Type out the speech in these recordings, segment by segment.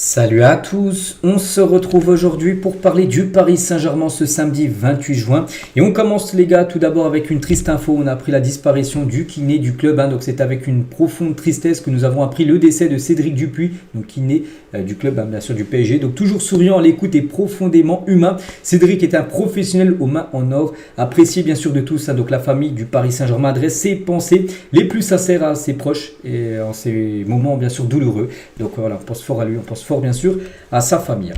Salut à tous, on se retrouve aujourd'hui pour parler du Paris Saint-Germain ce samedi 28 juin. Et on commence les gars tout d'abord avec une triste info, on a appris la disparition du kiné du club. Donc c'est avec une profonde tristesse que nous avons appris le décès de Cédric Dupuis, donc kiné du club, bien sûr du PSG. Donc toujours souriant à l'écoute et profondément humain, Cédric est un professionnel aux mains en or, apprécié bien sûr de tous. Donc la famille du Paris Saint-Germain adresse ses pensées les plus sincères à ses proches et en ces moments bien sûr douloureux. Donc voilà, on pense fort à lui, on pense fort bien sûr à sa famille.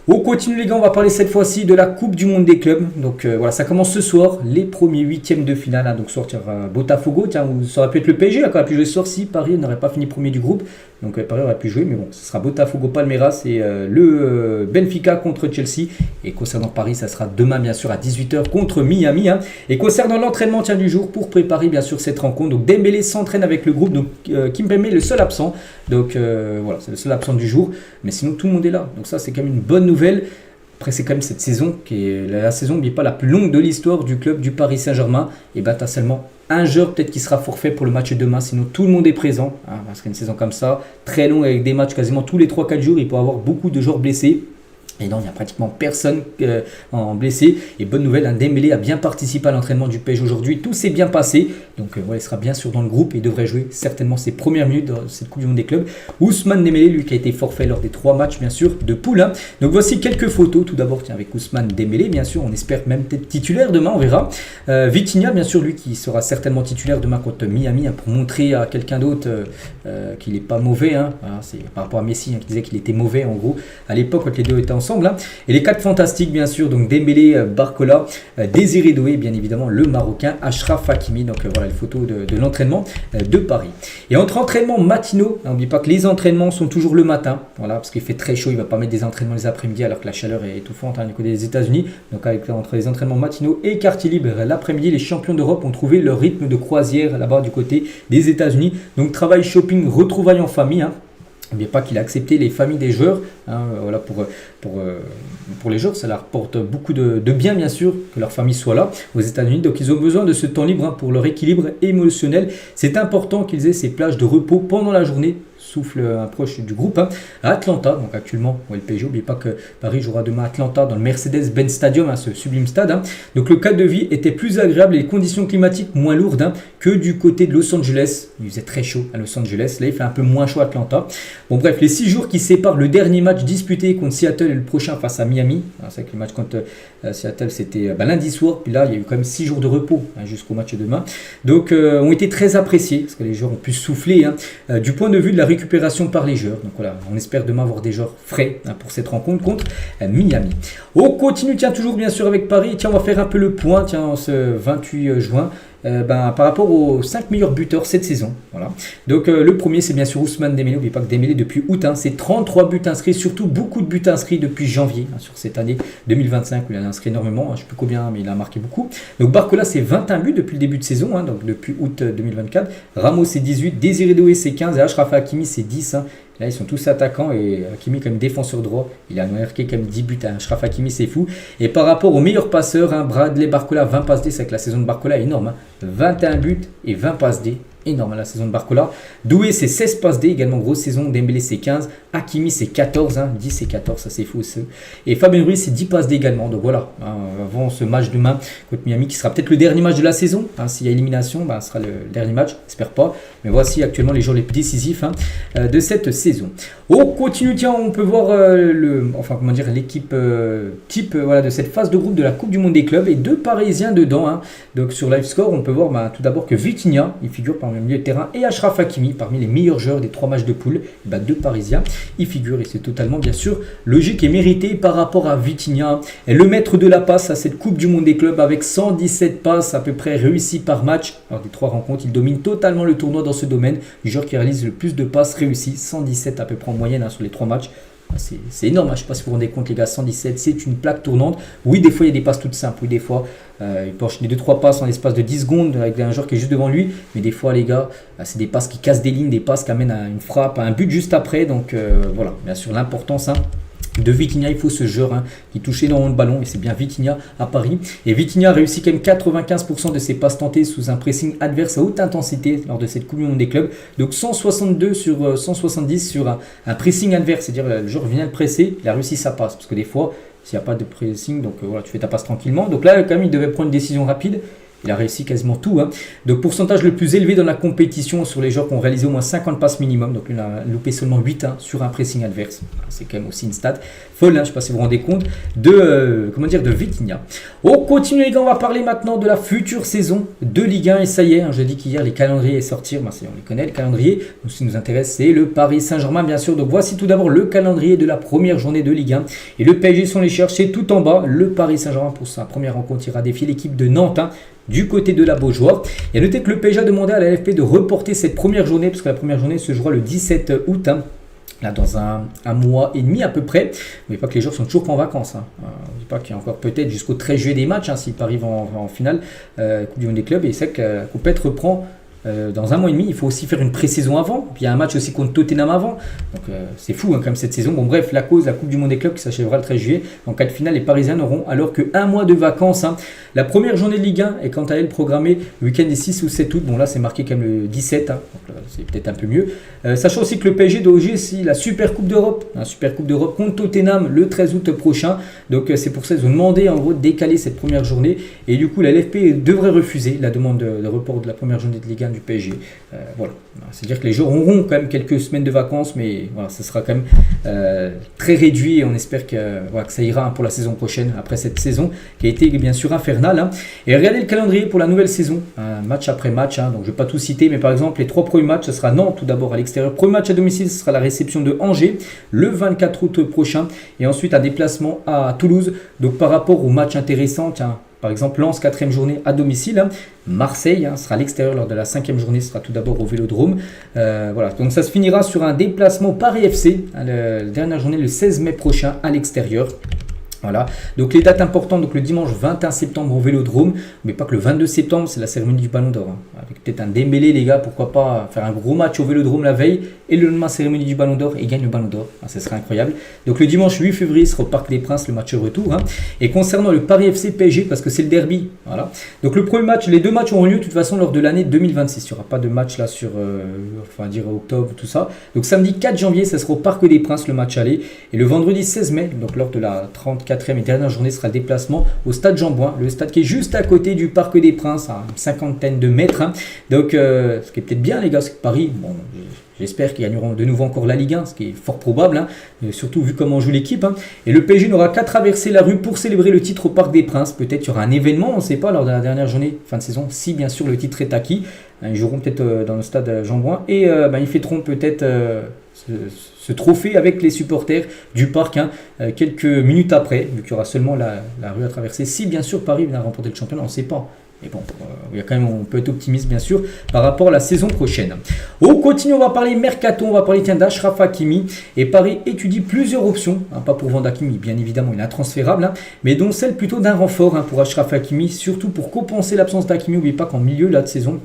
On continue les gars, on va parler cette fois-ci de la Coupe du Monde des clubs. Donc voilà, ça commence ce soir, les premiers huitièmes de finale. Donc sortir Botafogo, tiens, ça aurait pu être le PSG qui aurait pu jouer ce soir si Paris n'aurait pas fini premier du groupe. Donc Paris aurait pu jouer, mais bon, ce sera Botafogo Palmeiras et le Benfica contre Chelsea. Et concernant Paris, ça sera demain bien sûr à 18h contre Miami. Et concernant l'entraînement du jour, pour préparer bien sûr cette rencontre, donc Dembélé s'entraîne avec le groupe, donc Kimpembe est le seul absent. Donc voilà, c'est le seul absent du jour. Mais sinon tout le monde est là. Donc ça c'est quand même une bonne nouvelle. Après, c'est quand même cette saison qui est la saison n'est pas la plus longue de l'histoire du club du Paris Saint-Germain. Et tu as seulement un joueur peut-être qui sera forfait pour le match de demain. Sinon, tout le monde est présent. Parce qu'une saison comme ça, très longue avec des matchs quasiment tous les 3-4 jours, il peut y avoir beaucoup de joueurs blessés. Et non, il n'y a pratiquement personne en blessé. Et bonne nouvelle, Dembélé a bien participé à l'entraînement du PSG aujourd'hui. Tout s'est bien passé. Donc il sera bien sûr dans le groupe et devrait jouer certainement ses premières minutes dans cette Coupe du Monde des clubs. Ousmane Dembélé, lui qui a été forfait lors des 3 matchs bien sûr de poule. Donc voici quelques photos. Tout d'abord avec Ousmane Dembélé, bien sûr. On espère même peut-être titulaire demain, on verra. Vitinha, bien sûr, lui qui sera certainement titulaire demain contre Miami pour montrer à quelqu'un d'autre qu'il n'est pas mauvais. C'est par rapport à Messi qui disait qu'il était mauvais en gros à l'époque quand les deux étaient ensemble. Et les 4 fantastiques bien sûr, donc Dembélé, Barcola, Désiré Doué, bien évidemment le Marocain Achraf Hakimi. Donc voilà les photos de l'entraînement de Paris. Et entre entraînements matinaux, n'oubliez pas que les entraînements sont toujours le matin, voilà, parce qu'il fait très chaud, il ne va pas mettre des entraînements les après-midi alors que la chaleur est étouffante du côté des États-Unis. Donc entre les entraînements matinaux et quartier libre l'après-midi, les champions d'Europe ont trouvé leur rythme de croisière là-bas du côté des États-Unis. Donc travail, shopping, retrouvailles en famille. N'oubliez pas qu'il a accepté les familles des joueurs. Voilà, pour les joueurs, ça leur apporte beaucoup de bien, bien sûr, que leur famille soit là aux États-Unis. Donc, ils ont besoin de ce temps libre pour leur équilibre émotionnel. C'est important qu'ils aient ces plages de repos pendant la journée. Souffle approche du groupe à Atlanta, donc actuellement le PSG. N'oubliez pas que Paris jouera demain à Atlanta dans le Mercedes-Benz Stadium, ce sublime stade. Donc le cadre de vie était plus agréable et les conditions climatiques moins lourdes que du côté de Los Angeles. Il faisait très chaud à Los Angeles, là il fait un peu moins chaud à Atlanta. Bon bref, les 6 jours qui séparent le dernier match disputé contre Seattle et le prochain face à Miami. C'est vrai que le match contre Seattle c'était lundi soir, puis là il y a eu quand même 6 jours de repos jusqu'au match de demain. Donc ont été très appréciés parce que les joueurs ont pu souffler du point de vue de la récupération par les joueurs. Donc voilà, on espère demain avoir des joueurs frais pour cette rencontre contre Miami. On continue, toujours bien sûr avec Paris. On va faire un peu le point ce 28 juin. Par rapport aux 5 meilleurs buteurs cette saison. Voilà. Donc le premier c'est bien sûr Ousmane Dembélé. N'oubliez pas que Dembélé depuis août, c'est 33 buts inscrits, surtout beaucoup de buts inscrits depuis janvier sur cette année 2025 où il a inscrit énormément, je ne sais plus combien mais il a marqué beaucoup. Donc Barcola c'est 21 buts depuis le début de saison, donc depuis août 2024. Ramos c'est 18, Désiré Doué c'est 15 et Achraf Hakimi c'est 10. Là, ils sont tous attaquants et Hakimi comme défenseur droit. Il a marqué comme 10 buts. Achraf Hakimi, c'est fou. Et par rapport aux meilleurs passeurs, Bradley Barcola, 20 passes D. C'est que la saison de Barcola est énorme. 21 buts et 20 passes D. Énorme la saison de Barcola. Doué, c'est 16 passes D. Également, grosse saison. Dembélé, c'est 15. Hakimi, c'est 14. 10 et 14, ça c'est fou aussi. Et Fabien Ruiz, c'est 10 passes D également. Donc voilà, avant ce match demain contre Miami, qui sera peut-être le dernier match de la saison. S'il y a élimination, ce sera le dernier match. J'espère pas. Mais voici actuellement les joueurs les plus décisifs de cette saison. On continue, on peut voir l'équipe type de cette phase de groupe de la Coupe du Monde des clubs et 2 Parisiens dedans. Donc sur LiveScore, on peut voir tout d'abord que Vitinha, il figure parmi le milieu de terrain, et Achraf Hakimi, parmi les meilleurs joueurs des 3 matchs de poule. 2 Parisiens, il figure et c'est totalement bien sûr logique et mérité par rapport à Vitinha. Et le maître de la passe à cette Coupe du Monde des clubs avec 117 passes à peu près réussies par match. Alors des 3 rencontres, il domine totalement le tournoi dans ce domaine. Le joueur qui réalise le plus de passes réussies, 117 à peu près en moyenne sur les 3 matchs. C'est énorme, je ne sais pas si vous vous rendez compte les gars, 117, c'est une plaque tournante. Oui, des fois il y a des passes toutes simples, oui, des fois il peut enchaîner 2-3 passes en l'espace de 10 secondes avec un joueur qui est juste devant lui, mais des fois les gars, c'est des passes qui cassent des lignes, des passes qui amènent à une frappe, à un but juste après, donc voilà, bien sûr l'importance de Vitinha. Il faut ce joueur qui touche énormément de ballons et c'est bien Vitinha à Paris. Et Vitinha a réussi quand même 95% de ses passes tentées sous un pressing adverse à haute intensité lors de cette Coupe du Monde des clubs. Donc 162 sur 170 sur un pressing adverse, c'est-à-dire le joueur vient le presser, il a réussi sa passe. Parce que des fois, s'il n'y a pas de pressing, donc voilà, tu fais ta passe tranquillement. Donc là, quand même, il devait prendre une décision rapide. Il a réussi quasiment tout. Donc, pourcentage le plus élevé dans la compétition sur les joueurs qui ont réalisé au moins 50 passes minimum. Donc, il a loupé seulement 8 sur un pressing adverse. C'est quand même aussi une stat folle, je ne sais pas si vous vous rendez compte, de Vitinha. On continue les gars, on va parler maintenant de la future saison de Ligue 1. Et ça y est, je dis qu'hier, les calendriers sortirent. On les connaît, les calendriers. Donc, ce qui nous intéresse, c'est le Paris Saint-Germain, bien sûr. Donc, voici tout d'abord le calendrier de la première journée de Ligue 1. Et le PSG sont les chercher tout en bas. Le Paris Saint-Germain, pour sa première rencontre, ira défier l'équipe de Nantes. Du côté de la Beaujoire. Et à noter que le PSG a demandé à la LFP de reporter cette première journée, parce que la première journée se jouera le 17 août, là dans un mois et demi à peu près. N'oubliez pas que les joueurs sont toujours pas en vacances. N'oubliez pas qu'il y a encore peut-être jusqu'au 13 juillet des matchs, si Paris va en finale, Coupe du Monde des clubs. Et c'est que la compète reprend dans un mois et demi. Il faut aussi faire une pré-saison avant. Puis il y a un match aussi contre Tottenham avant. Donc c'est fou comme cette saison. Bon bref, la Coupe du Monde des clubs qui s'achèvera le 13 juillet. En cas de finale, les Parisiens n'auront alors qu'un mois de vacances. La première journée de Ligue 1 est quant à elle programmée le week-end des 6 ou 7 août. Bon là c'est marqué quand même le 17. Donc là, c'est peut-être un peu mieux. Sachant aussi que le PSG doit jouer aussi la Super Coupe d'Europe. La Super Coupe d'Europe contre Tottenham le 13 août prochain. Donc c'est pour ça qu'ils ont demandé en gros de décaler cette première journée. Et du coup la LFP devrait refuser la demande de report de la première journée de Ligue 1 du PSG. Voilà. C'est-à-dire que les joueurs auront quand même quelques semaines de vacances, mais voilà, ça sera quand même très réduit et on espère que ça ira pour la saison prochaine, après cette saison qui a été bien sûr infernale. Et regardez le calendrier pour la nouvelle saison, match après match, donc je ne vais pas tout citer, mais par exemple les 3 premiers matchs, ce sera Nantes tout d'abord à l'extérieur. Premier match à domicile, ce sera la réception de Angers le 24 août prochain, et ensuite un déplacement à Toulouse. Donc par rapport au match intéressant, par exemple, Lens, 4e journée à domicile. Marseille sera à l'extérieur lors de la 5e journée, ce sera tout d'abord au Vélodrome. Voilà, donc ça se finira sur un déplacement Paris FC, la dernière journée le 16 mai prochain à l'extérieur. Voilà, donc les dates importantes, donc le dimanche 21 septembre au Vélodrome, mais pas que le 22 septembre, c'est la cérémonie du Ballon d'Or. Avec peut-être un Dembélé, les gars, pourquoi pas faire un gros match au Vélodrome la veille et le lendemain cérémonie du Ballon d'Or et gagne le Ballon d'Or. Ça serait incroyable. Donc le dimanche 8 février sera au Parc des Princes le match retour. Et concernant le Paris FC PSG, parce que c'est le derby, voilà. Donc le premier match, les 2 matchs auront lieu de toute façon lors de l'année 2026. Il n'y aura pas de match là sur, octobre, tout ça. Donc samedi 4 janvier, ça sera au Parc des Princes le match aller. Et le vendredi 16 mai, donc lors de la 34e et dernière journée, sera le déplacement au stade Jean-Bouin, le stade qui est juste à côté du Parc des Princes, à une cinquantaine de mètres. Donc, ce qui est peut-être bien, les gars, c'est que Paris, j'espère qu'ils gagneront de nouveau encore la Ligue 1, ce qui est fort probable, surtout vu comment joue l'équipe. Et le PSG n'aura qu'à traverser la rue pour célébrer le titre au Parc des Princes. Peut-être qu'il y aura un événement, on ne sait pas, lors de la dernière journée, fin de saison, si bien sûr le titre est acquis. Ils joueront peut-être dans le stade Jean-Bouin et ils fêteront peut-être ce trophée avec les supporters du parc quelques minutes après, vu qu'il y aura seulement la rue à traverser. Si bien sûr Paris vient remporter le championnat, on ne sait pas. Mais bon, on peut être optimiste bien sûr par rapport à la saison prochaine. On continue, on va parler mercato, on va parler d'Achraf Hakimi. Et Paris étudie plusieurs options, pas pour vendre Hakimi, bien évidemment il est intransférable, mais dont celle plutôt d'un renfort pour Achraf Hakimi, surtout pour compenser l'absence d'Hakimi. N'oubliez pas qu'en milieu de saison,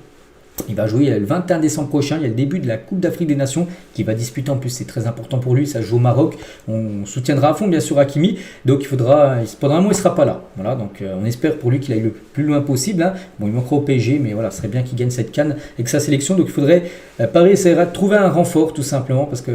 il va jouer le 21 décembre prochain, il y a le début de la Coupe d'Afrique des Nations qui va disputer, en plus c'est très important pour lui, ça joue au Maroc, on soutiendra à fond bien sûr Hakimi, donc pendant un mois il ne sera pas là, voilà, donc on espère pour lui qu'il aille le plus loin possible, Bon il manquera au PSG, mais voilà, ce serait bien qu'il gagne cette CAN avec sa sélection, donc il faudrait, Paris essaiera de trouver un renfort tout simplement, parce que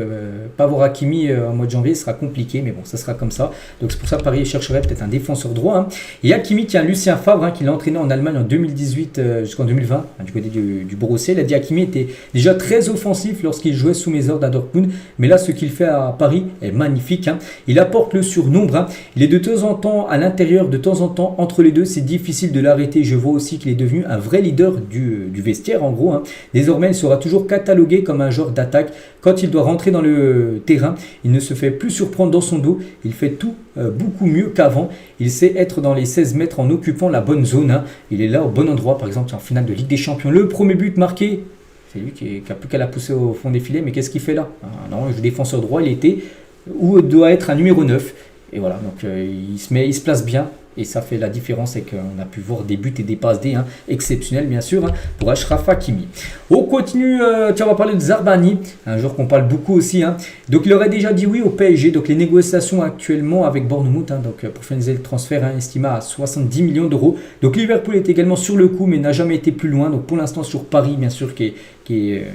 pas avoir Hakimi en mois de janvier ce sera compliqué, mais bon ça sera comme ça, donc c'est pour ça que Paris chercherait peut-être un défenseur droit, Et Hakimi qui a Lucien Favre qui l'a entraîné en Allemagne en 2018 jusqu'en 2020, du côté du Borussia. Il a dit Hakimi était déjà très offensif lorsqu'il jouait sous mes ordres à Dortmund, mais là ce qu'il fait à Paris est magnifique. Il apporte le surnombre, il est de temps en temps à l'intérieur, de temps en temps entre les deux, c'est difficile de l'arrêter. Je vois aussi qu'il est devenu un vrai leader du vestiaire en gros. Désormais il sera toujours catalogué comme un joueur d'attaque. Quand il doit rentrer dans le terrain, il ne se fait plus surprendre dans son dos, il fait tout beaucoup mieux qu'avant. Il sait être dans les 16 mètres en occupant la bonne zone. Il est là au bon endroit, par exemple en finale de Ligue des Champions. Le premier but marqué, c'est lui qui a plus qu'à la pousser au fond des filets, mais qu'est-ce qu'il fait là? Non, il joue défenseur droit, il était, ou doit être un numéro 9. Et voilà, donc il se place bien et ça fait la différence, et qu'on a pu voir des buts et des passes D exceptionnels bien sûr pour Achraf Hakimi. On continue, tiens, on va parler de Zarbani, un joueur qu'on parle beaucoup aussi. Donc il aurait déjà dit oui au PSG, donc les négociations actuellement avec Bournemouth, donc pour finaliser le transfert estimé à 70 millions d'euros. Donc Liverpool est également sur le coup mais n'a jamais été plus loin, donc pour l'instant sur Paris bien sûr qui est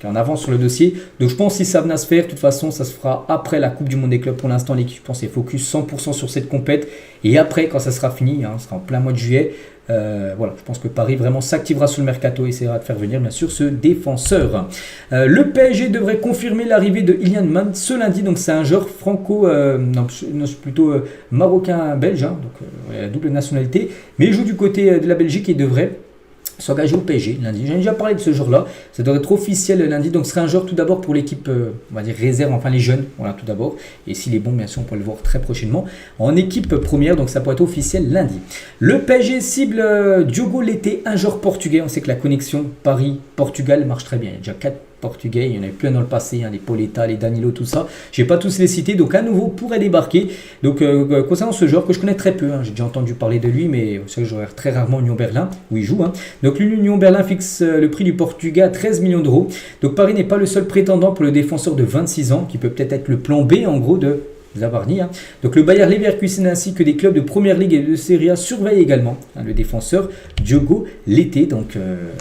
en avance sur le dossier. Donc je pense que si ça venait à se faire, de toute façon ça se fera après la Coupe du Monde des clubs. Pour l'instant l'équipe, je pense, est focus 100% sur cette compète, et après quand ça sera fini, ce sera en plein mois de juillet, voilà, je pense que Paris vraiment s'activera sur le mercato et essaiera de faire venir bien sûr ce défenseur. Le PSG devrait confirmer l'arrivée de Ilian Mann ce lundi, donc c'est un joueur plutôt marocain-belge, donc la double nationalité, mais il joue du côté de la Belgique et devrait s'engager au PSG lundi. J'ai déjà parlé de ce joueur-là, ça devrait être officiel lundi, donc ce serait un joueur tout d'abord pour l'équipe, on va dire réserve, enfin les jeunes, voilà tout d'abord, et s'il est bon bien sûr on pourra le voir très prochainement en équipe première, donc ça pourrait être officiel lundi. Le PSG cible Diogo Leite, un joueur portugais. On sait que la connexion Paris-Portugal marche très bien, il y a déjà 4 portugais, il y en avait plein dans le passé, les Pauletta, les Danilo, tout ça. Je ne vais pas tous les citer, donc à nouveau pourrait débarquer. Donc concernant ce joueur que je connais très peu, j'ai déjà entendu parler de lui, mais vous savez que je regarde très rarement Union Berlin, où il joue. Donc l'Union Berlin fixe le prix du Portugais à 13 millions d'euros. Donc Paris n'est pas le seul prétendant pour le défenseur de 26 ans, qui peut peut-être être le plan B en gros de Zabarni. Donc le Bayer Leverkusen ainsi que des clubs de Première Ligue et de Serie A surveillent également le défenseur Diogo Leite. Donc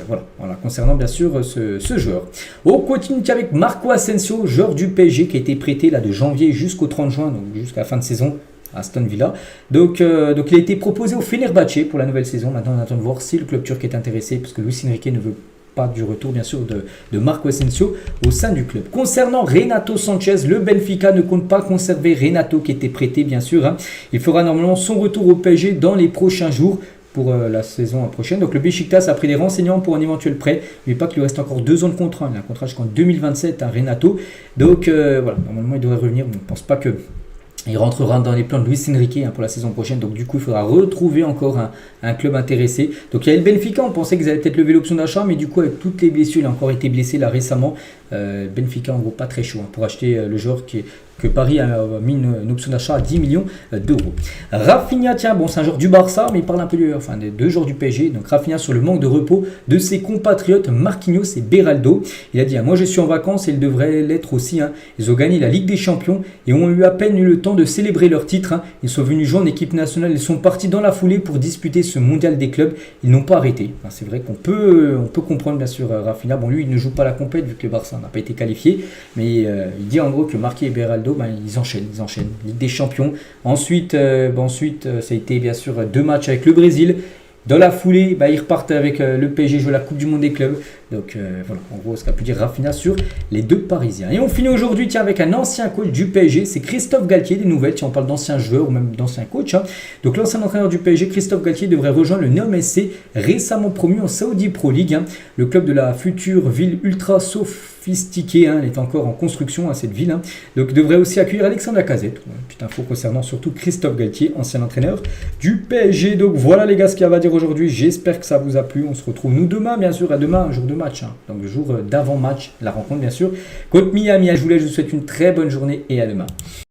voilà, concernant bien sûr ce joueur. On continue avec Marco Asensio, joueur du PSG qui a été prêté là de janvier jusqu'au 30 juin, donc jusqu'à la fin de saison à Aston Villa. Donc il a été proposé au Fenerbahçe pour la nouvelle saison. Maintenant on attend de voir si le club turc est intéressé, parce que Luis Enrique ne veut pas du retour bien sûr de Marco Asensio au sein du club. Concernant Renato Sanchez, le Benfica ne compte pas conserver Renato qui était prêté bien sûr. Il fera normalement son retour au PSG dans les prochains jours pour la saison prochaine. Donc le Beşiktaş a pris des renseignements pour un éventuel prêt. N'oubliez pas qu'il lui reste encore 2 ans de contrat. Il a un contrat jusqu'en 2027 Renato. Donc voilà, normalement il devrait revenir. On ne pense pas que il rentrera dans les plans de Luis Enrique pour la saison prochaine. Donc du coup, il faudra retrouver encore un club intéressé. Donc il y a le Benfica, on pensait qu'ils allaient peut-être lever l'option d'achat, mais du coup, avec toutes les blessures, il a encore été blessé là récemment. Benfica, en gros, pas très chaud pour acheter le joueur que Paris a mis une option d'achat à 10 millions d'euros. Rafinha, tiens, bon, c'est un joueur du Barça, mais il parle un peu des deux joueurs du PSG. Donc Rafinha sur le manque de repos de ses compatriotes Marquinhos et Beraldo. Il a dit, moi je suis en vacances et il devrait l'être aussi. Ils ont gagné la Ligue des Champions et ont eu à peine eu le temps de célébrer leur titre. Ils sont venus jouer en équipe nationale, ils sont partis dans la foulée pour disputer ce mondial des clubs. Ils n'ont pas arrêté. C'est vrai qu'on peut comprendre bien sûr Rafinha. Bon, lui il ne joue pas la compète vu que le Barça n'a pas été qualifié, mais il dit en gros que Marquinhos et Beraldo, ils enchaînent. Ligue des Champions. Ensuite, ça a été bien sûr 2 matchs avec le Brésil. Dans la foulée, ils repartent avec le PSG jouer la Coupe du Monde des clubs. Donc voilà, en gros, ce qu'a pu dire Rafinha sur les 2 Parisiens. Et on finit aujourd'hui avec un ancien coach du PSG, c'est Christophe Galtier, des nouvelles. On parle d'anciens joueurs ou même d'anciens coachs. Donc l'ancien entraîneur du PSG, Christophe Galtier, devrait rejoindre le Neom SC, récemment promu en Saudi Pro League. Le club de la future ville ultra sophistiquée, elle est encore en construction cette ville. Donc devrait aussi accueillir Alexandre Lacazette. Petite info concernant surtout Christophe Galtier, ancien entraîneur du PSG. Donc voilà les gars ce qu'il y a à dire aujourd'hui. J'espère que ça vous a plu. On se retrouve nous demain, bien sûr, à demain, un jour de match. Donc le jour d'avant-match, la rencontre bien sûr contre Miami. Je vous souhaite une très bonne journée et à demain.